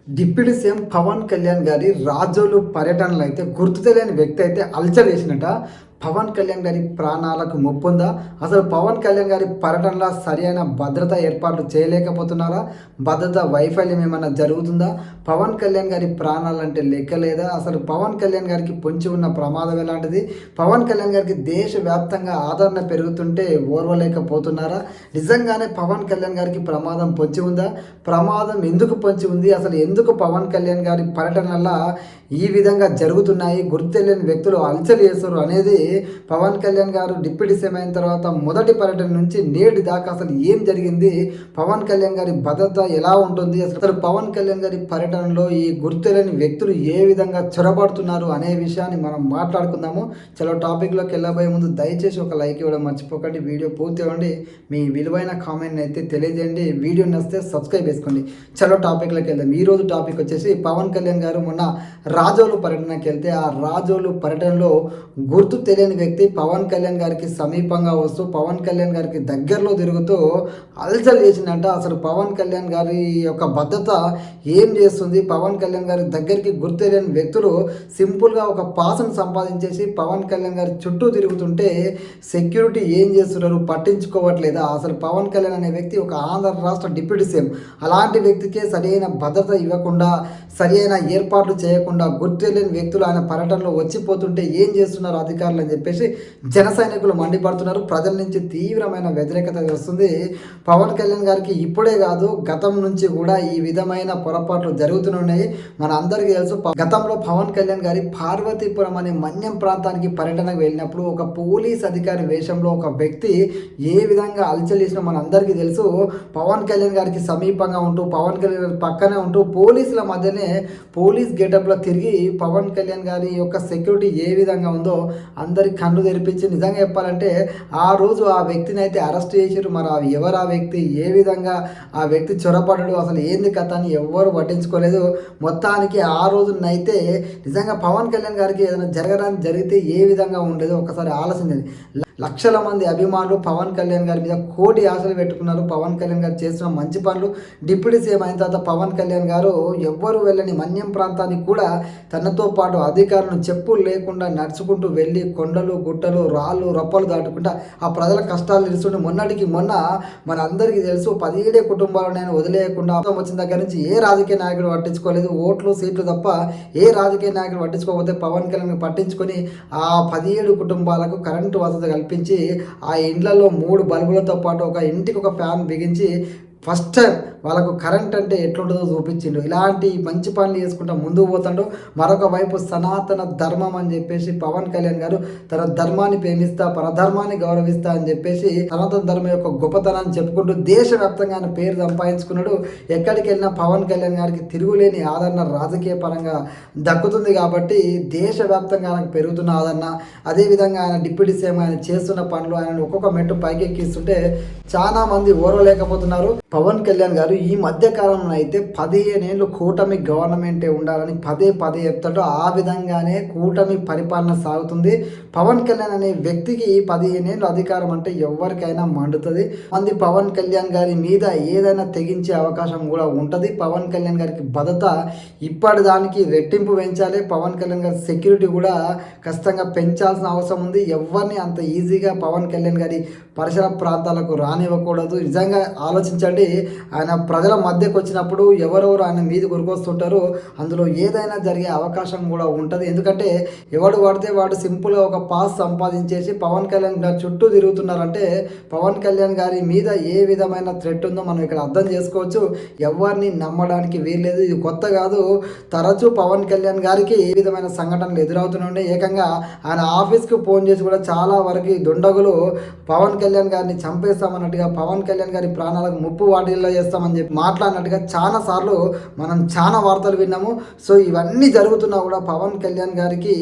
Deputy CM Pawan Kalyan గారి రాజోలు పర్యటనలో అయితే గుర్తు తెలియని వ్యక్తి అయితే అలచల్ చేసినట. పవన్ కళ్యాణ్ గారి ప్రాణాలకు ముప్పుందా? అసలు పవన్ కళ్యాణ్ గారి పర్యటనలో సరైన భద్రతా ఏర్పాట్లు చేయలేకపోతున్నారా? భద్రత వైఫల్యం ఏమైనా జరుగుతుందా? పవన్ కళ్యాణ్ గారి ప్రాణాలంటే లెక్కలేదా? అసలు పవన్ కళ్యాణ్ గారికి పొంచి ఉన్న ప్రమాదం ఎలాంటిది? పవన్ కళ్యాణ్ గారికి దేశవ్యాప్తంగా ఆదరణ పెరుగుతుంటే ఓర్వలేకపోతున్నారా? నిజంగానే పవన్ కళ్యాణ్ గారికి ప్రమాదం పొంచి ఉందా? ప్రమాదం ఎందుకు పొంచి ఉంది? అసలు ఎందుకు పవన్ కళ్యాణ్ గారి పర్యటనల ఈ విధంగా జరుగుతున్నాయి, గుర్తు తెలియని వ్యక్తులు అలచలు చేస్తారు అనేది పవన్ కళ్యాణ్ గారు డిప్యూటీ సీఎం అయిన తర్వాత మొదటి పర్యటన నుంచి నేటి దాకా అసలు ఏం జరిగింది, పవన్ కళ్యాణ్ గారి భద్రత ఎలా ఉంటుంది, అసలు పవన్ కళ్యాణ్ గారి పర్యటనలో ఈ గుర్తు తెలియని వ్యక్తులు ఏ విధంగా చొరబడుతున్నారు అనే విషయాన్ని మనం మాట్లాడుకుందాము. చలో టాపిక్లోకి వెళ్ళబోయే ముందు దయచేసి ఒక లైక్ ఇవ్వడం మర్చిపోకండి. వీడియో పూర్తి అవ్వండి, మీ విలువైన కామెంట్ని అయితే తెలియజేయండి. వీడియో నచ్చితే సబ్స్క్రైబ్ చేసుకోండి. చలో టాపిక్లోకి వెళ్దాం. ఈరోజు టాపిక్ వచ్చేసి పవన్ కళ్యాణ్ గారు మొన్న రాజోలు పర్యటనకి వెళ్తే ఆ రాజోలు పర్యటనలో గుర్తు తెలియని వ్యక్తి పవన్ కళ్యాణ్ గారికి సమీపంగా వస్తూ పవన్ కళ్యాణ్ గారికి దగ్గరలో తిరుగుతూ అలజల్ చేసిందంట. అసలు పవన్ కళ్యాణ్ గారి యొక్క భద్రత ఏం చేస్తుంది? పవన్ కళ్యాణ్ గారి దగ్గరికి గుర్తు తెలియని వ్యక్తులు సింపుల్గా ఒక పాసను సంపాదించేసి పవన్ కళ్యాణ్ గారి చుట్టూ తిరుగుతుంటే సెక్యూరిటీ ఏం చేస్తున్నారు, పట్టించుకోవట్లేదా? అసలు పవన్ కళ్యాణ్ అనే వ్యక్తి ఒక ఆంధ్ర రాష్ట్ర డిప్యూటీ సీఎం, అలాంటి వ్యక్తికే సరైన భద్రత ఇవ్వకుండా, సరైన ఏర్పాట్లు చేయకుండా గుర్తు తెలియని వ్యక్తులు ఆయన పర్యటనలో వచ్చిపోతుంటే ఏం చేస్తున్నారు అధికారులు అని చెప్పేసి జన సైనికులు మండిపడుతున్నారు. ప్రజల నుంచి తీవ్రమైన వ్యతిరేకత వస్తుంది. పవన్ కళ్యాణ్ గారికి ఇప్పుడే కాదు, గతం నుంచి కూడా ఈ విధమైన పొరపాట్లు జరుగుతున్నాయి. మన అందరికీ తెలుసు, గతంలో పవన్ కళ్యాణ్ గారి పార్వతీపురం అనే మన్యం ప్రాంతానికి పర్యటనకు వెళ్ళినప్పుడు ఒక పోలీస్ అధికారి వేషంలో ఒక వ్యక్తి ఏ విధంగా అలచల్ చేసినా మన అందరికీ తెలుసు. పవన్ కళ్యాణ్ గారికి సమీపంగా ఉంటూ, పవన్ కళ్యాణ్ గారి పక్కనే ఉంటూ, పోలీసుల మధ్యనే పోలీస్ గెటప్లో తిరిగి పవన్ కళ్యాణ్ గారి యొక్క సెక్యూరిటీ ఏ విధంగా ఉందో అందరికి కన్ను తెరిపించి, నిజంగా చెప్పాలంటే ఆ రోజు ఆ వ్యక్తిని అయితే అరెస్ట్ చేసారు. మరి ఎవరు ఆ వ్యక్తి, ఏ విధంగా ఆ వ్యక్తి చొరపడడు, అసలు ఏంది కథ అని ఎవ్వరు పట్టించుకోలేదు. మొత్తానికి ఆ రోజునైతే నిజంగా పవన్ కళ్యాణ్ గారికి ఏదైనా జరగడానికి జరిగితే ఏ విధంగా ఉండేదో ఒకసారి ఆలోచించండి. లక్షల మంది అభిమానులు పవన్ కళ్యాణ్ గారి మీద కోటి ఆశలు పెట్టుకున్నారు. పవన్ కళ్యాణ్ గారు చేస్తున్న మంచి పనులు, డిప్యూటీ సీఎం అయిన తర్వాత పవన్ కళ్యాణ్ గారు ఎవ్వరు వెళ్ళని మన్యం ప్రాంతానికి కూడా తనతో పాటు అధికారులను చెప్పులు లేకుండా నడుచుకుంటూ వెళ్ళి కొండలు గుట్టలు రాళ్ళు రప్పలు దాటుకుంటా ఆ ప్రజల కష్టాలు తెలుస్తుంటే మొన్నటికి మొన్న మన అందరికీ తెలుసు 17 కుటుంబాలను నేను వదిలేయకుండా వచ్చిన దగ్గర నుంచి ఏ రాజకీయ నాయకుడు పట్టించుకోలేదు. ఓట్లు సీట్లు తప్ప ఏ రాజకీయ నాయకుడు పట్టించుకోకపోతే పవన్ కళ్యాణ్ పట్టించుకొని ఆ 17 కుటుంబాలకు కరెంటు వసతి కల్పించి ఆ ఇండ్లలో 3 బల్బులతో పాటు ఒక ఇంటికి ఒక ఫ్యాన్ బిగించి ఫస్ట్ టైం వాళ్ళకు కరెంట్ అంటే ఎట్లుంటుందో చూపించిండు. ఇలాంటి మంచి పనులు చేసుకుంటూ ముందుకు పోతాడు. మరొక వైపు సనాతన ధర్మం అని చెప్పేసి పవన్ కళ్యాణ్ గారు తన ధర్మాన్ని ప్రేమిస్తా, పరధర్మాన్ని గౌరవిస్తా అని చెప్పేసి సనాతన ధర్మం యొక్క గొప్పతనాన్ని చెప్పుకుంటూ దేశవ్యాప్తంగా ఆయన పేరు సంపాదించుకున్నాడు. ఎక్కడికి వెళ్ళినా పవన్ కళ్యాణ్ గారికి తిరుగులేని ఆదరణ రాజకీయ పరంగా దక్కుతుంది. కాబట్టి దేశవ్యాప్తంగా ఆయనకు పెరుగుతున్న ఆదరణ, అదేవిధంగా ఆయన డిప్యూటీ సీఎం ఆయన చేస్తున్న పనులు ఆయన ఒక్కొక్క మెట్టు పైకెక్కిస్తుంటే చాలా మంది ఓర్వలేకపోతున్నారు. పవన్ కళ్యాణ్ గారు ఈ మధ్య కాలంలో అయితే 15 ఏళ్ళు కూటమి గవర్నమెంటే ఉండాలని పదే చెప్తాడు. ఆ విధంగానే కూటమి పరిపాలన సాగుతుంది. పవన్ కళ్యాణ్ అనే వ్యక్తికి 15 ఏళ్ళు అధికారం అంటే ఎవరికైనా మండుతుంది. మంది పవన్ కళ్యాణ్ గారి మీద ఏదైనా తెగించే అవకాశం కూడా ఉంటుంది. పవన్ కళ్యాణ్ గారికి భద్రత ఇప్పటిదానికి రెట్టింపు పెంచాలి. పవన్ కళ్యాణ్ గారి సెక్యూరిటీ కూడా ఖచ్చితంగా పెంచాల్సిన అవసరం ఉంది. ఎవరిని అంత ఈజీగా పవన్ కళ్యాణ్ గారి పరిసర ప్రాంతాలకు రానివ్వకూడదు. నిజంగా ఆలోచించండి, ఆయన ప్రజల మధ్యకు వచ్చినప్పుడు ఎవరెవరు ఆయన మీద గురికొస్తుంటారో అందులో ఏదైనా జరిగే అవకాశం కూడా ఉంటుంది. ఎందుకంటే ఎవడు పడితే వాడు సింపుల్గా ఒక పాస్ సంపాదించేసి పవన్ కళ్యాణ్ గారి చుట్టూ తిరుగుతున్నారంటే పవన్ కళ్యాణ్ గారి మీద ఏ విధమైన థ్రెట్ ఉందో మనం ఇక్కడ అర్థం చేసుకోవచ్చు. ఎవరిని నమ్మడానికి వీల్లేదు. ఇది కొత్త కాదు, తరచూ పవన్ కళ్యాణ్ గారికి ఏ విధమైన సంఘటనలు ఎదురవుతుండే. ఏకంగా ఆయన ఆఫీస్కి ఫోన్ చేసి కూడా చాలా వరకు దుండగులు పవన్ కళ్యాణ్ గారిని చంపేస్తామన్నట్టుగా, పవన్ కళ్యాణ్ గారి ప్రాణాలకు ముప్పు వాటిల్లో చేస్తామని చెప్పి మాట్లాడినట్టుగా చాలా సార్లు మనం చాలా వార్తలు విన్నాము. సో ఇవన్నీ జరుగుతున్నా కూడా పవన్ కళ్యాణ్ గారికి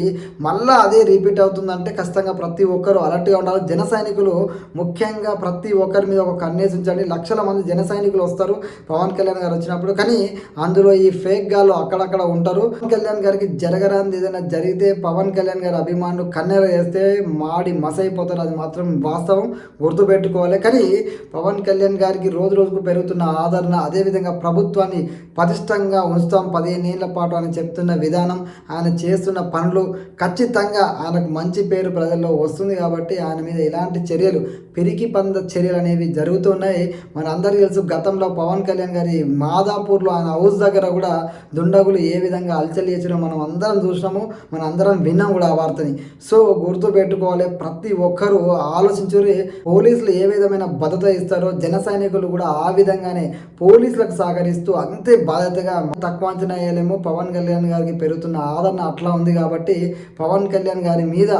మళ్ళీ అదే రిపీట్ అవుతుందంటే ఖచ్చితంగా ప్రతి ఒక్కరు అలర్ట్గా ఉండాలి. జన సైనికులు ముఖ్యంగా ప్రతి ఒక్కరి మీద ఒక కన్నేసి ఉంచండి. లక్షల మంది జన సైనికులు వస్తారు పవన్ కళ్యాణ్ గారు వచ్చినప్పుడు, కానీ అందులో ఈ ఫేక్ గాళ్ళు అక్కడక్కడ ఉంటారు. పవన్ కళ్యాణ్ గారికి జరగరాంది ఏదైనా జరిగితే పవన్ కళ్యాణ్ గారి అభిమానులు కన్నెర చేస్తే మాడి మసైపోతారు. అది మాత్రం వాస్తవం. గుర్తుపెట్టుకోవాలి. కానీ పవన్ కళ్యాణ్ గారికి రోజు రోజుకు పెరుగుతున్న ఆదరణ, అదేవిధంగా ప్రభుత్వాన్ని పటిష్టంగా ఉంచుతాం 15 ఏళ్ల పాటు అని చెప్తున్న విధానం, ఆయన చేస్తున్న పనులు ఖచ్చితంగా ఆయనకు మంచి పేరు ప్రజల్లో వస్తుంది. కాబట్టి ఆయన మీద ఇలాంటి చర్యలు, పిరికి పంద చర్యలు అనేవి జరుగుతున్నాయి. మన అందరికీ తెలుసు, గతంలో పవన్ కళ్యాణ్ గారి మాదాపూర్లో ఆయన హౌస్ దగ్గర కూడా దుండగులు ఏ విధంగా అలచల్ చేసినా మనం అందరం చూసినాము, మన అందరం విన్నాం కూడా ఆ వార్తని. సో గుర్తుపెట్టుకోవాలి, ప్రతి ఒక్కరూ ఆలోచించురి. పోలీసులు ఏ విధమైన భద్రత ఇస్తారో జన సైనికులు కూడా ఆ విధంగానే పోలీసులకు సహకరిస్తూ అంతే బాధ్యతగా. తక్కువ అంచనా వేయలేము, పవన్ కళ్యాణ్ గారికి పెరుగుతున్న ఆదరణ అట్లా ఉంది. కాబట్టి పవన్ కళ్యాణ్ గారి మీద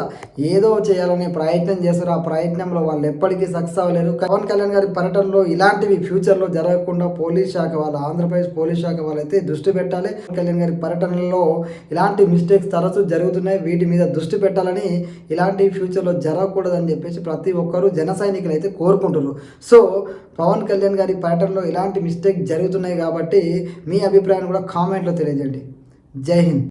ఏదో చేయాలనే ప్రయత్నం చేస్తారు. ఆ ప్రయత్నంలో వాళ్ళు ఎప్పటికీ సక్సెస్ అవ్వలేరు. పవన్ కళ్యాణ్ గారి పర్యటనలో ఇలాంటివి ఫ్యూచర్లో జరగకుండా పోలీస్ శాఖ వాళ్ళు, ఆంధ్రప్రదేశ్ పోలీస్ శాఖ వాళ్ళైతే దృష్టి పెట్టాలి. పవన్ కళ్యాణ్ గారి పర్యటనలో ఇలాంటి మిస్టేక్స్ తరచూ జరుగుతున్నాయి, వీటి మీద దృష్టి పెట్టాలని, ఇలాంటి ఫ్యూచర్లో జరగకూడదని చెప్పేసి ప్రతి ఒక్కరూ జన సైనికులు అయితే కోరుకుంటున్నారు. సో పవన్ కళ్యాణ్ గారి పర్యటనలో ఇలాంటి మిస్టేక్ జరుగుతున్నాయి కాబట్టి మీ అభిప్రాయాన్ని కూడా కామెంట్లో తెలియజేయండి. జై హింద్.